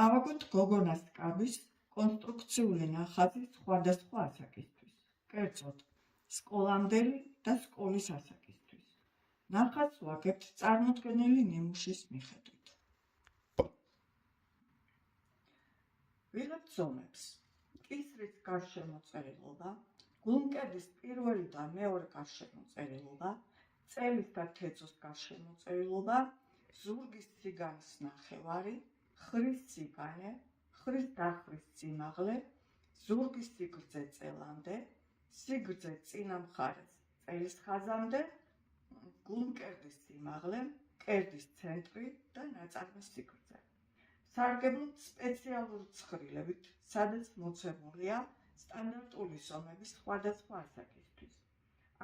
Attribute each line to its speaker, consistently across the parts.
Speaker 1: ავაგოთ გოგონას კაბის კონსტრუქციული ნახაზი სხვადასხვა ასაკისთვის, კერძოდ სკოლამდელი და სკოლის ასაკისთვის. ნახაზს ვაგებთ წარმოდგენილი ნიმუშის მიხედვით. ვიღებთ ზომებს: კისრის გარშემოწერილობა, გულმკერდის პირველი და მეორე გარშემოწერილობა, წელის და თეძოს გარშემოწერილობა, ზურგის ციგანის ნახევარი, ხრის ციგანე, ხრის დახრის წიმაღლე, ზურგის სიგრძე წელამდე, სიგრძე წინა მხარეს წელის ხაზამდე, გულმკერდის სიმაღლე, მკერდის ცენტრი და ნაწარმის სიგრძე. სარგებლობთ სპეციალური ცხრილებით, სადაც მოცემულია სტანდარტული ზომების სხვადასხვა ასაკისთვის.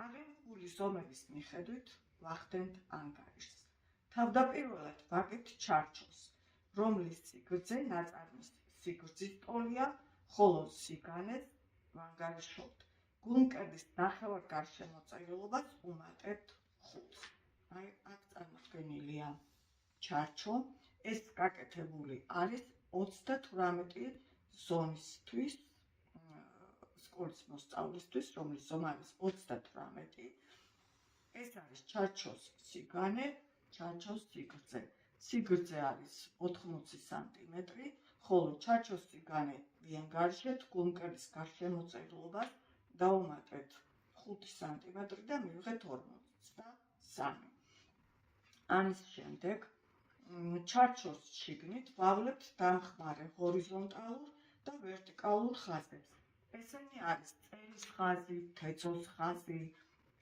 Speaker 1: აღიარებული ზომების მიხედვით ვახდენთ ანგარიშს. თავდაპირველად ვაგებთ ჩარჩოს, რომლის სიგრძე ნაწარმის სიგრძის ტოლია, ხოლო სიგანეს ვანგარიშობთ. გულმკერდის ნახევარ გარშემოწერილობას უმატებთ 5. აქ წარმოდგენილია ჩარჩო. ეს გაკეთებული არის 38 ზონისთვის, სკოლის მოსწავლისთვის, რომლის ზომა არის 38. ეს არის ჩარჩოს სიგანე, ჩარჩოს სიგრძე. სიგრძე არის 80 სანტიმეტრი, ხოლო ჩარჩოს სიგანე ვიანგარიშებთ გულმკერდის გარშემოწერილობას, დავუმატეთ 5 სანტიმეტრი და მივიღეთ 53. ამის შემდეგ ჩარჩოს შიგნით ვავლებთ დამხმარე ჰორიზონტალურ და ვერტიკალურ ხაზებს. ესენი არის წელის ხაზი, თეძოს ხაზი,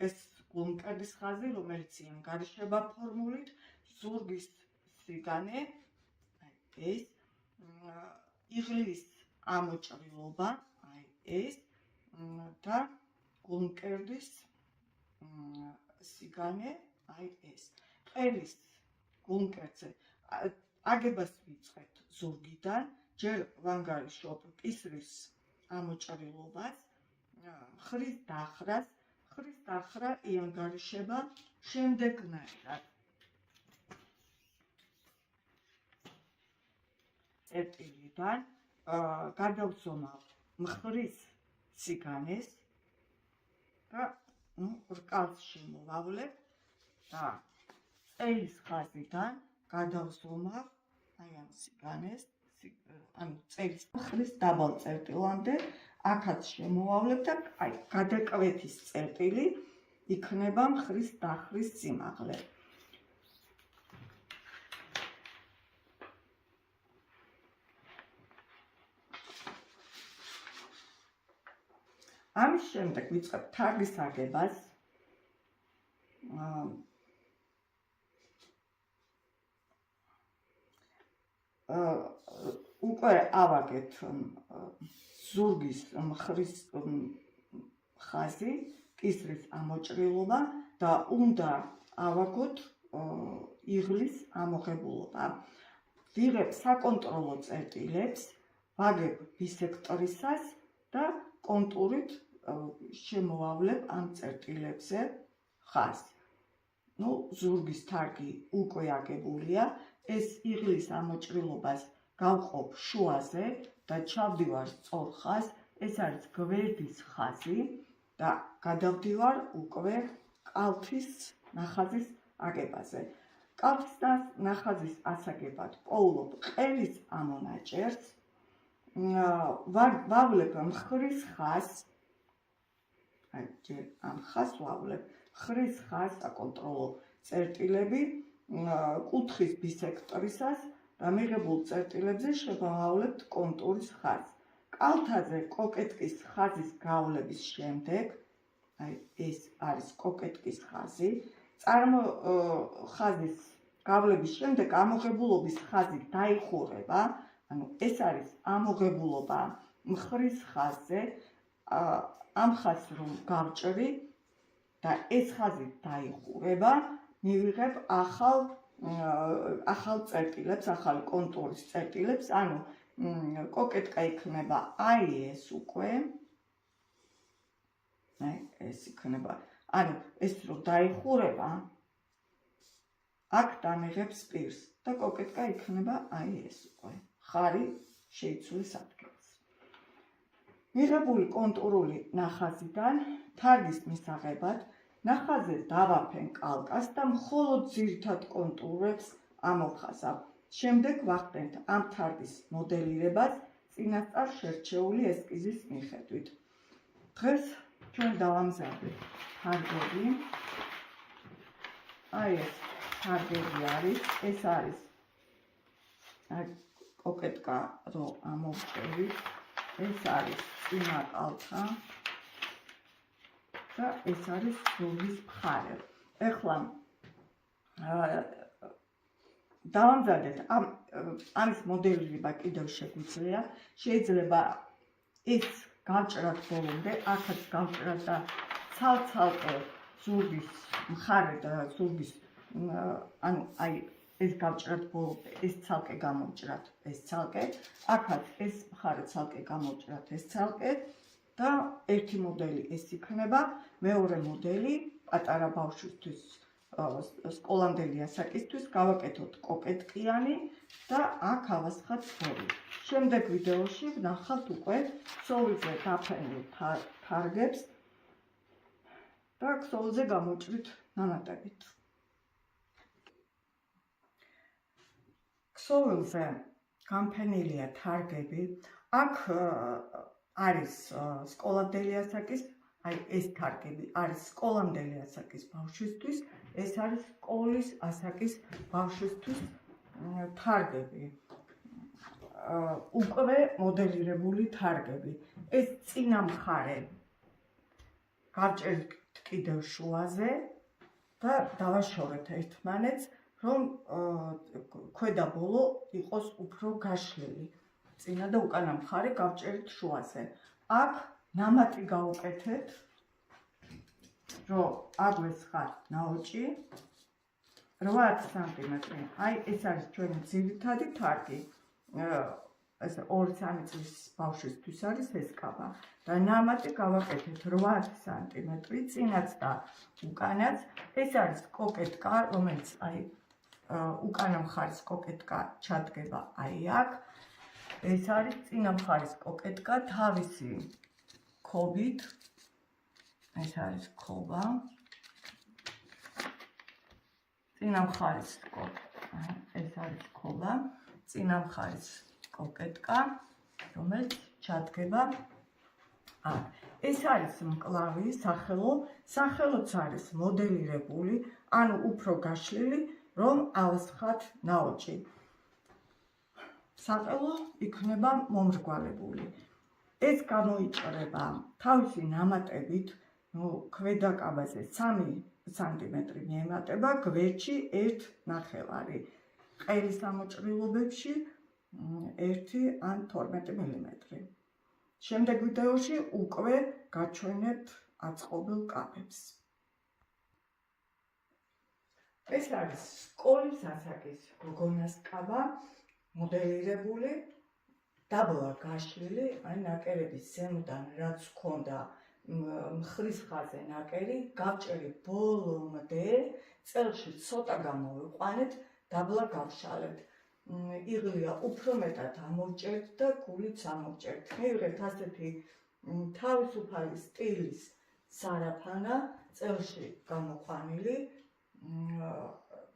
Speaker 1: ეს გულმკერდის ხაზი, რომელიც იანგარიშება ფორმულით, ზურგის სიგანე, ეს, იღლის ამოჭრილობა, ეს და გულმკერდის სიგანე, ეს. ყელის გულმკერდზე აგებას ვიწყებთ ზურგიდან, ჯერ ვანგარიშობ კისრის ამოჭრილობას, ხრის დახრას. ხრის დახრა იანგარიშება შემდეგნაირად. წერტილიდან გადავზომავ მხრის სიგანეს და რკალს შემოვავლებ და წელის ხაზიდან გადავზომავ ამ სიგანეს, წელის მხრის დაბალ წერტილამდე, აქაც შემოვავლებ და გადაკვეთის წერტილი იქნება მხრის დახრის სიმაღლე. ამის შემდეგ ვიწყებ თაგის აგებას. უკვე ავაგეთ ზურგის მხრის ხაზი, კისრის ამოჭრილობა და უნდა ავაგოთ იღლის ამოღებულობა. ვიღებ საკონტროლო წერტილებს, ვაგებ ბისექტრისას და კონტურით შემოვავლებ ამ წერტილებზე ხაზს. ზურგის თაგი უკვე აგებულია, ეს იღლის ამოჭრილობას გავყოფ შუაზე და ჩავდივარ სწორ ხაზს, ეს არის გვერდის ხაზი და გადავდივარ უკვე კალთის ნახაზის აგებაზე. კალთის ნახაზის ასაგებად პოულობ ყელის ამონაჭერს, ვავლებ მხრის ხაზს, ამ ხაზს ვავლებ, ხრის ხაზს საკონტროლო წერტილები, კუთხის ბისექტრისას და მიღებულ წერტილებზე შევავლებთ კონტურის ხაზს. კალთაზე კოკეტკის ხაზის გავლების შემდეგ, ეს არის კოკეტკის ხაზი, ხაზის გავლების შემდეგ ამოღებულობის ხაზი დაიხურება, ეს არის ამოღებულობა მხრის ხაზზე, ამ ხაზს რომ გავჭრი და ეს ხაზი დაიხურება, მივიღებ ახალ წერტილებს, ახალი კონტურის წერტილებს, კოკეტკა იქნება ეს უკვე, ეს იქნება, ეს რომ დაიხურება, აქ დამიღებს პირს და კოკეტკა იქნება ეს უკვე. მხარი შეიცვლის ადგილს. მიღებული კონტურული ნახაზიდან თარგის მისაღებად ნახაზზე დავაფენ კალკას და მხოლოდ ძირითად კონტურებს ამოვხაზავ. შემდეგ ვახდენთ ამ თარგის მოდელირებას წინასწარ შერჩეული ესკიზის მიხედვით. დღეს ჩვენ დავამზადეთ თარგები. აი ეს თარგები არის, ეს არის კოკეტკა, რომ ამოვჭერით, ეს არის წინა კალთა და ეს არის ზურგის მხარე. ეხლა დავამზადეთ ამის მოდელირება კიდევ შეგვიძლია. შეიძლება ეს გავჭრათ ბოლომდე, აქაც გავჭრათ და ცალ-ცალკე ზურგის მხარე და ზურგის ანუ აი ეს გავჭრათ ბოლომდე, ეს ცალკე გამოვჭრათ, ეს ცალკე, აქაც ეს მხარე ცალკე გამოვჭრათ, ეს ცალკე და ერთი მოდელი ეს იქნება, მეორე მოდელი პატარა ბავშვისთვის სკოლამდელი ასაკისთვის გავაკეთოთ კოკეტკიანი და აქ ავასხათ ზოლი. შემდეგ ვიდეოში ვნახავთ უკვე ქსოვილზე დაფენილ თარგებს და ქსოვილზე გამოვჭრით ნამატებით. ქსოვილზე გამფენილია თარგები, აქ არის სკოლამდელი ასაკის, აი ეს თარგები არის სკოლამდელი ასაკის ბავშვისთვის, ეს არის სკოლის ასაკის ბავშვისთვის თარგები. უკვე მოდელირებული თარგები. ეს წინა მხარე გავჭერთ კიდევ შუაზე და დავაშორეთ ერთმანეთს, რომ ქვედა ბოლო იყოს უფრო გაშლილი. წინა და უკანა მხარე გავჭერთ შუაზე. აქ ნამატი გავუკეთეთ, რომ აგვესხათ ნაოჭი 8 სანტიმეტრი. აი ეს არის ჩვენი ძირითადი თარგი. ეს 2-3 წლის ბავშვისთვის არის ეს კაბა და ნამატი გავაკეთეთ 8 სანტიმეტრი წინაც და უკანაც. ეს არის კოკეტკა, რომელიც აი უკანა მხარის კოკეტკა ჩადგება აი აქ. ეს არის წინა მხარის კოკეტკა თავისი ქობით. ეს არის ქობა. წინა მხარის ეს არის ქობა. წინა მხარის კოკეტკა, რომელიც ჩადგება აქ. ეს არის მკლავი, სახელოც არის მოდელირებული, ანუ უფრო გაშლილი, რომ ავასხათ ნაოჭი. საყელო იქნება მომრგვალებული. ეს გამოიჭრება თავისი ნამატებით, ქვედა კაბაზე 3 სანტიმეტრი მიემატება, გვერდში 1.5. ყელის ამოჭრილობებში 1 ან 12 მილიმეტრი. შემდეგ ვიდეოში უკვე გაჩვენებთ აწყობილ კაბებს. ეს არის სკოლის ასაკის გოგონას კაბა, მოდელირებული, დაბლა გაშლილი, აი ნაკერების ზემოდან რაც ჰქონდა მხრის ხაზზე ნაკერი, გავჭერით ბოლომდე, წელში ცოტა გამოვიყვანეთ, დაბლა გავშალებთ. იღლია უფრო მეტად ამოვჭერთ და გულიც ამოვჭერთ. მივიღეთ ასეთი თავისუფალი სტილის სარაფანა, წელში გამოყვანილი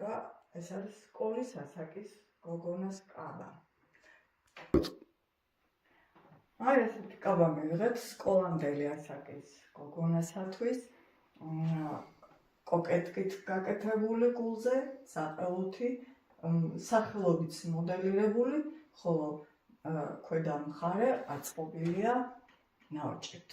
Speaker 1: და ეს არის სკოლის ასაკის გოგონას კაბა. აი ესეთი კაბა მივიღეთ სკოლამდელი ასაკის გოგონასათვის. კოკეტკით გაკეთებული გულზე, საყელოთი, სახელობით მოდელირებული, ხოლო ქვედა მხარე აწყობილია ნაოჭით.